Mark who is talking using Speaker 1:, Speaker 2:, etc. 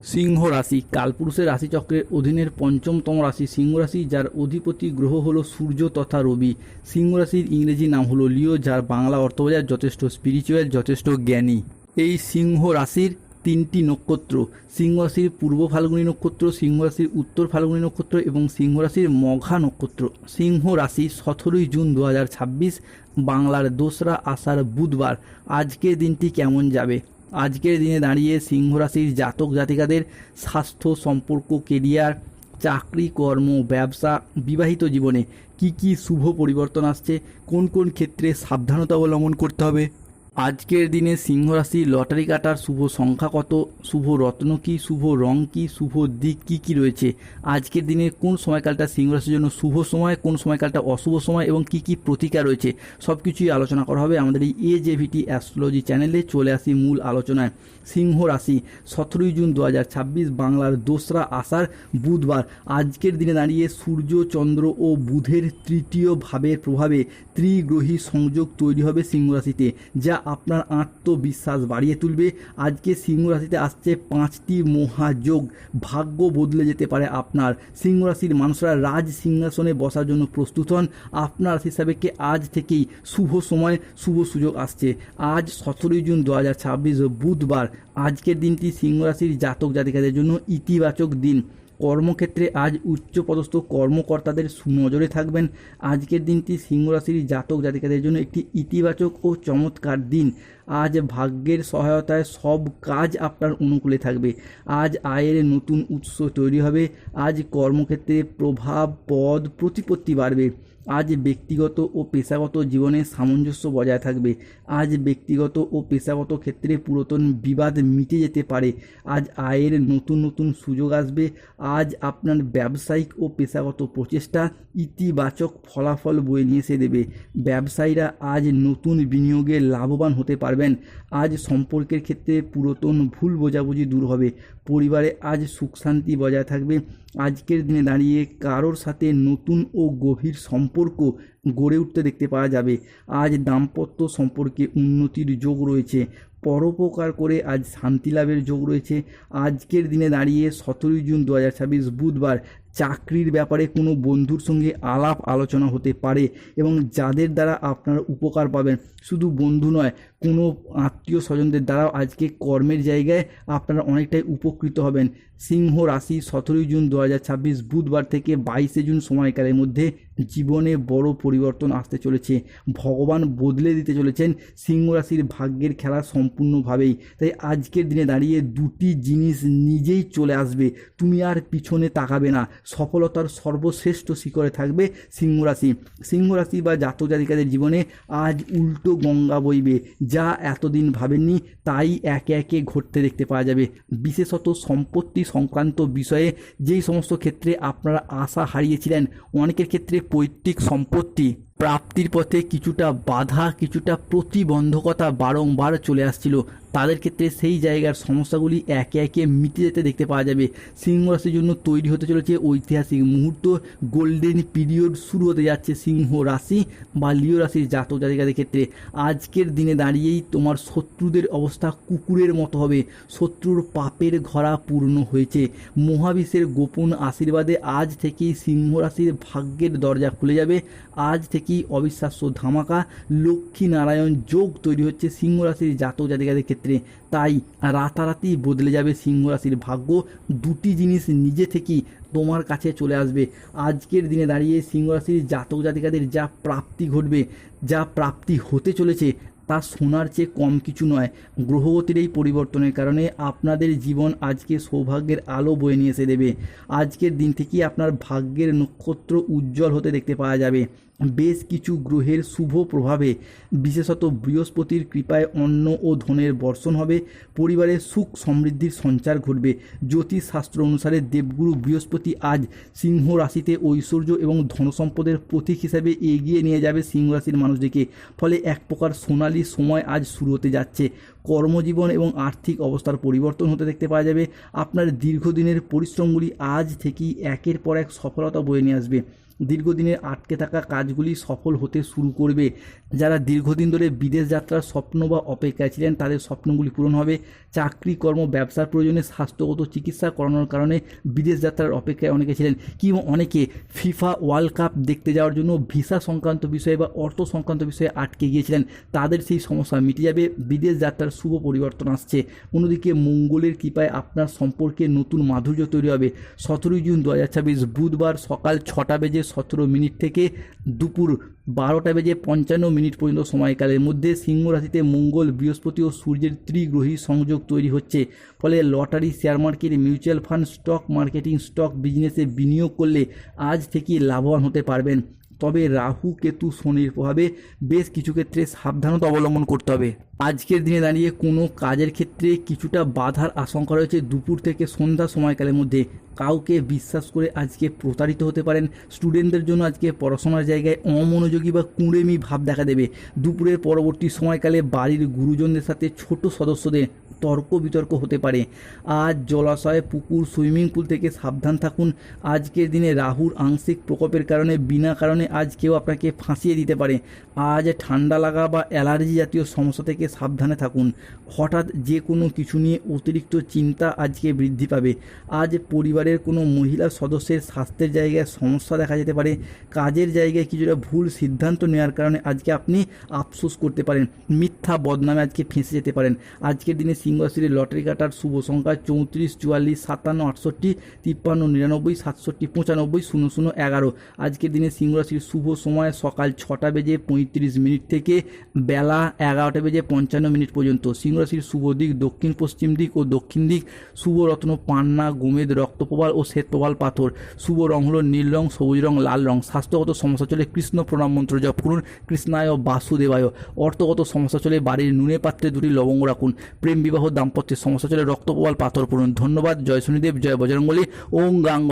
Speaker 1: সিংহ রাশি কালপুরুষের রাশিচক্রের অধীনের পঞ্চমতম রাশি সিংহ রাশি, যার অধিপতি গ্রহ হলো সূর্য তথা রবি। সিংহ রাশির ইংরেজি নাম হলো লিও, যার বাংলা অর্থ বোঝায় যথেষ্ট স্পিরিচুয়াল, যথেষ্ট জ্ঞানী। এই সিংহ রাশির তিনটি নক্ষত্র: সিংহ রাশির পূর্ব ফাল্গুনী নক্ষত্র, সিংহ রাশির উত্তর ফাল্গুনী নক্ষত্র এবং সিংহ রাশির মঘা নক্ষত্র। সিংহ রাশি 17 জুন 2026, বাংলার 2রা আষাঢ় বুধবার। আজকের দিনটি কেমন যাবে? আজকের দিনে দাঁড়িয়ে সিংহ রাশির জাতক জাতিকাদের স্বাস্থ্য, সম্পর্ক, কেরিয়ার, চাকরি, কর্ম, ব্যবসা, বিবাহিত জীবনে কি কি শুভ পরিবর্তন আসছে, কোন কোন ক্ষেত্রে সাবধানতা অবলম্বন করতে হবে। আজকের দিনে সিংহ রাশি লটারি কাটার শুভ সংখ্যা কত, শুভ রত্ন কি, শুভ রং কি, শুভ দিক কি কি রয়েছে, আজকের দিনে কোন সময়কালটা সিংহ রাশির জন্য শুভ সময়, কোন সময়কালটা অশুভ সময় এবং কি কি প্রতিকার রয়েছে, সব কিছুই আলোচনা করা হবে আমাদের এই AJVT অ্যাস্ট্রোলজি চ্যানেলে। চলে আসি মূল আলোচনায়। সিংহ রাশি 17 জুন 2026, বাংলার 2রা আষাঢ় বুধবার। আজকের দিনে দাঁড়িয়ে সূর্য, চন্দ্র ও বুধের তৃতীয় ভাবের প্রভাবে ত্রিগ্রহী সংযোগ তৈরি হবে সিংহ রাশিতে, যা আপনার আত্মবিশ্বাস বাড়িয়ে তুলবে। আজকে সিংহ রাশিতে আসছে 5টি মহাযোগ, ভাগ্য বদলে যেতে পারে আপনার। সিংহ রাশির মানুষরা রাজ সিংহাসনে বসার জন্য প্রস্তুত হন। আপনার রাশি সাপেক্ষে আজ থেকেই শুভ সময়, শুভ সুযোগ আসছে। আজ 17 জুন 2026 বুধবার। আজকের দিনটি সিংহ রাশির জাতক জাতিকাদের জন্য ইতিবাচক দিন। কর্মক্ষেত্রে আজ উচ্চপদস্থ কর্মকর্তাদের সুনজরে থাকবেন। আজকের দিনটি সিংহ রাশির জাতক জাতিকাদের জন্য একটি ইতিবাচক ও চমৎকার দিন। আজ ভাগ্যের সহায়তায় সব কাজ আপনার অনুকূলে থাকবে। আজ আয়ের নতুন উৎস তৈরি হবে। আজ কর্মক্ষেত্রে প্রভাব, পদ, প্রতিপত্তি বাড়বে। আজ ব্যক্তিগত ও পেশাগত জীবনে সামঞ্জস্য বজায় থাকবে। আজ ব্যক্তিগত ও পেশাগত ক্ষেত্রে পুরাতন বিবাদ মিটে যেতে পারে। আজ আয়ের নতুন নতুন সুযোগ আসবে। আজ আপনার ব্যবসায়িক ও পেশাগত প্রচেষ্টা ইতিবাচক ফলাফল বয়ে নিয়ে এসে দেবে। ব্যবসায়ীরা আজ নতুন বিনিয়োগে লাভবান হতে পারবেন। আজ সম্পর্কের ক্ষেত্রে পুরাতন ভুল বোঝাবুঝি দূর হবে। পরিবারে আজ সুখ শান্তি বজায় থাকবে। আজকের দিনে দাঁড়িয়ে কারোর সাথে নতুন ও গভীর সম্পর্ক গড়ে উঠতে দেখতে পাওয়া যাবে। আজ দাম্পত্য সম্পর্কে উন্নতির যোগ রয়েছে। পরোপকার করে আজ শান্তি লাভের যোগ রয়েছে। আজকের দিনে দাঁড়িয়ে 17 জুন 2026 বুধবার। চাকরির ব্যাপারে কোনো বন্ধুর সঙ্গে আলাপ আলোচনা হতে পারে এবং যাদের দ্বারা আপনারা উপকার পাবেন। শুধু বন্ধু নয়, কোনো আত্মীয় স্বজনদের দ্বারাও আজকে কর্মের জায়গায় আপনারা অনেকটাই উপকৃত হবেন। সিংহ রাশি 17 জুন 2026 বুধবার থেকে 22 জুন সময়কালের মধ্যে জীবনে বড় পরিবর্তন আসতে চলেছে। ভগবান বদলে দিতে চলেছেন সিংহ রাশির ভাগ্যের খেলা সম্পূর্ণভাবেই। তাই আজকের দিনে দাঁড়িয়ে দুটি জিনিস নিজেই চলে আসবে, তুমি আর পিছনে তাকাবে না। সফলতার সর্বশ্রেষ্ঠ শিখরে থাকবে সিংহ রাশি। সিংহ রাশি বা জাতক জাতিকাদের জীবনে আজ উল্টো গঙ্গা বইবে, যা এতদিন ভাবেননি তাই একে একে ঘটতে দেখতে পাওয়া যাবে। বিশেষত সম্পত্তি সংক্রান্ত বিষয়ে যেই সমস্ত ক্ষেত্রে আপনারা আশা হারিয়েছিলেন, অনেকের ক্ষেত্রে পৈতৃক সম্পত্তি প্রাপ্তির পথে কিছুটা বাধা, কিছুটা প্রতিবন্ধকতা বারংবার চলে আসছিল, তাদের ক্ষেত্রে সেই জায়গার সমস্যাগুলি একে একে মিটে যেতে দেখতে পাওয়া যাবে। সিংহ রাশির জন্য তৈরি হতে চলেছে ঐতিহাসিক মুহূর্ত। গোল্ডেন পিরিয়ড শুরু হতে যাচ্ছে সিংহ রাশি বা লিও রাশির জাতক জাতিকাদের ক্ষেত্রে। আজকের দিনে দাঁড়িয়েই তোমার শত্রুদের অবস্থা কুকুরের মতো হবে। শত্রুর পাপের ঘরা পূর্ণ হয়েছে। মহাবিশ্বের গোপন আশীর্বাদে আজ থেকেই সিংহ রাশির ভাগ্যের দরজা খুলে যাবে। আজ থেকেই অবিশ্বাস্য ধামাকা লক্ষ্মী নারায়ণ যোগ তৈরি হচ্ছে সিংহ রাশির জাতক জাতিকাদের ক্ষেত্রে। তাই রাতারাতি বদলে যাবে সিংহ রাশির ভাগ্য। দুটি জিনিস নিজে থেকেই তোমার কাছে চলে আসবে। আজকের দিনে দাঁড়িয়ে সিংহ রাশির জাতক জাতিকাদের যা প্রাপ্তি ঘটবে, যা প্রাপ্তি হতে চলেছে, তা সোনার চেয়ে কম কিছু নয়। গ্রহগতির এই পরিবর্তনের কারণে আপনাদের জীবন আজকে সৌভাগ্যের আলো বয়ে নিয়ে এসে দেবে। আজকের দিন থেকেই আপনার ভাগ্যের নক্ষত্র উজ্জ্বল হতে দেখতে পাওয়া যাবে। বেশ কিছু গ্রহের শুভ প্রভাবে, বিশেষত বৃহস্পতির কৃপায় অন্ন ও ধনের বর্ষণ হবে। পরিবারে সুখ সমৃদ্ধির সঞ্চার ঘটবে। জ্যোতিষশাস্ত্র অনুসারে দেবগুরু বৃহস্পতি আজ সিংহ রাশিতে ঐশ্বর্য এবং ধনসম্পদের প্রতীক হিসাবে এগিয়ে নিয়ে যাবে সিংহ রাশির মানুষদেরকে। ফলে এক প্রকার সোনালি সময় আজ শুরু হতে যাচ্ছে। কর্মজীবন এবং আর্থিক অবস্থার পরিবর্তন হতে দেখতে পাওয়া যাবে। আপনার দীর্ঘদিনের পরিশ্রমগুলি আজ থেকেই একের পর এক সফলতা বয়ে নিয়ে আসবে। দীর্ঘদিনের আটকে থাকা কাজগুলি সফল হতে শুরু করবে। যারা দীর্ঘদিন ধরে বিদেশ যাত্রার স্বপ্ন বা অপেক্ষায় ছিলেন তাদের স্বপ্নগুলি পূরণ হবে। চাকরি, কর্ম, ব্যবসার প্রয়োজনে স্বাস্থ্যগত চিকিৎসা করানোর কারণে বিদেশ যাত্রার অপেক্ষায় অনেকে ছিলেন, কিংবা অনেকে ফিফা ওয়ার্ল্ড কাপ দেখতে যাওয়ার জন্য ভিসা সংক্রান্ত বিষয়ে বা অর্থ সংক্রান্ত বিষয়ে আটকে গিয়েছিলেন, তাদের সেই সমস্যা মিটে যাবে। বিদেশ যাত্রার শুভ পরিবর্তন আসছে। অন্যদিকে মঙ্গলের কৃপায় আপনার সম্পর্কে নতুন মাধুর্য তৈরি হবে। 17 জুন 2026 বুধবার সকাল 6:17 থেকে দুপুর 12:55 পর্যন্ত সময়কালের মধ্যে সিংহ রাশিতে মঙ্গল, বৃহস্পতি ও সূর্যের ত্রিগ্রহী সংযোগ তৈরি হচ্ছে। ফলে lottery, share market, mutual fund, stock marketing, stock বিজনেসে বিনিয়োগ করলে আজ থেকেই লাভবান হতে পারবেন। তবে রাহু, কেতু, শনির প্রভাবে বেশ কিছু ক্ষেত্রে সাবধানতা অবলম্বন করতে হবে। আজকের দিনে দাঁড়িয়ে কোনো কাজের ক্ষেত্রে কিছুটা বাধার আশঙ্কা রয়েছে। দুপুর থেকে সন্ধ্যা সময়কালের মধ্যে কাউকে বিশ্বাস করে আজকে প্রতারিত হতে পারেন। স্টুডেন্টদের জন্য আজকে পড়াশোনার জায়গায় অমনোযোগী বা কুঁড়েমি ভাব দেখা দেবে। দুপুরের পরবর্তী সময়কালে বাড়ির গুরুজনদের সাথে ছোট সদস্যদের তর্ক বিতর্ক হতে পারে। আজ জলাশয়, পুকুর, সুইমিং পুল থেকে সাবধান থাকুন। আজকের দিনে রাহুর আংশিক প্রকোপের কারণে বিনা কারণে আজ কেউ আপনাকে ফাঁসিয়ে দিতে পারে। আজ ঠান্ডা লাগা বা অ্যালার্জি জাতীয় সমস্যা থেকে সাবধানে থাকুন। হঠাৎ যে কোনো কিছু নিয়ে অতিরিক্ত চিন্তা আজকে বৃদ্ধি পাবে। আজ পরিবারের কোনো মহিলা সদস্যের স্বাস্থ্যের জায়গায় সমস্যা দেখা যেতে পারে। কাজের জায়গায় কিছুটা ভুল সিদ্ধান্ত নেওয়ার কারণে আজকে আপনি আফসোস করতে পারেন। মিথ্যা বদনামে আজকে ফেঁসে যেতে পারেন। আজকের দিনে সিংহ রাশির লটারি কাটার শুভ সংখ্যা 34, 44, 57, 68, 53, 99, 67, 95, 00, 11। আজকের দিনে সিংহ রাশির শুভ সময় সকাল 6:35 থেকে বেলা 11:55 পর্যন্ত। সিংহ রাশির শুভ দিক দক্ষিণ পশ্চিম দিক ও দক্ষিণ দিক। শুভ রত্ন পান্না, গোমেদ, রক্তপ্রবাল ও শ্বেতপ্রবাল পাথর। শুভ রং হলো নীল রং, সবুজ রং, লাল রং। স্বাস্থ্যগত সমস্যা চলে কৃষ্ণ প্রণাম মন্ত্র জপ করুন, কৃষ্ণায় বাসুদেবায়। অর্থগত সমস্যা চলে বাড়ির নুনে পাত্রে 2টি লবঙ্গ রাখুন। প্রেম, বিবাহ, দাম্পত্যের সমস্যা চলে রক্তপ্রবাল পাথর পড়ুন। ধন্যবাদ। জয় শনিদেব, জয় বজরঙ্গলী। ওং গাঙ্গ।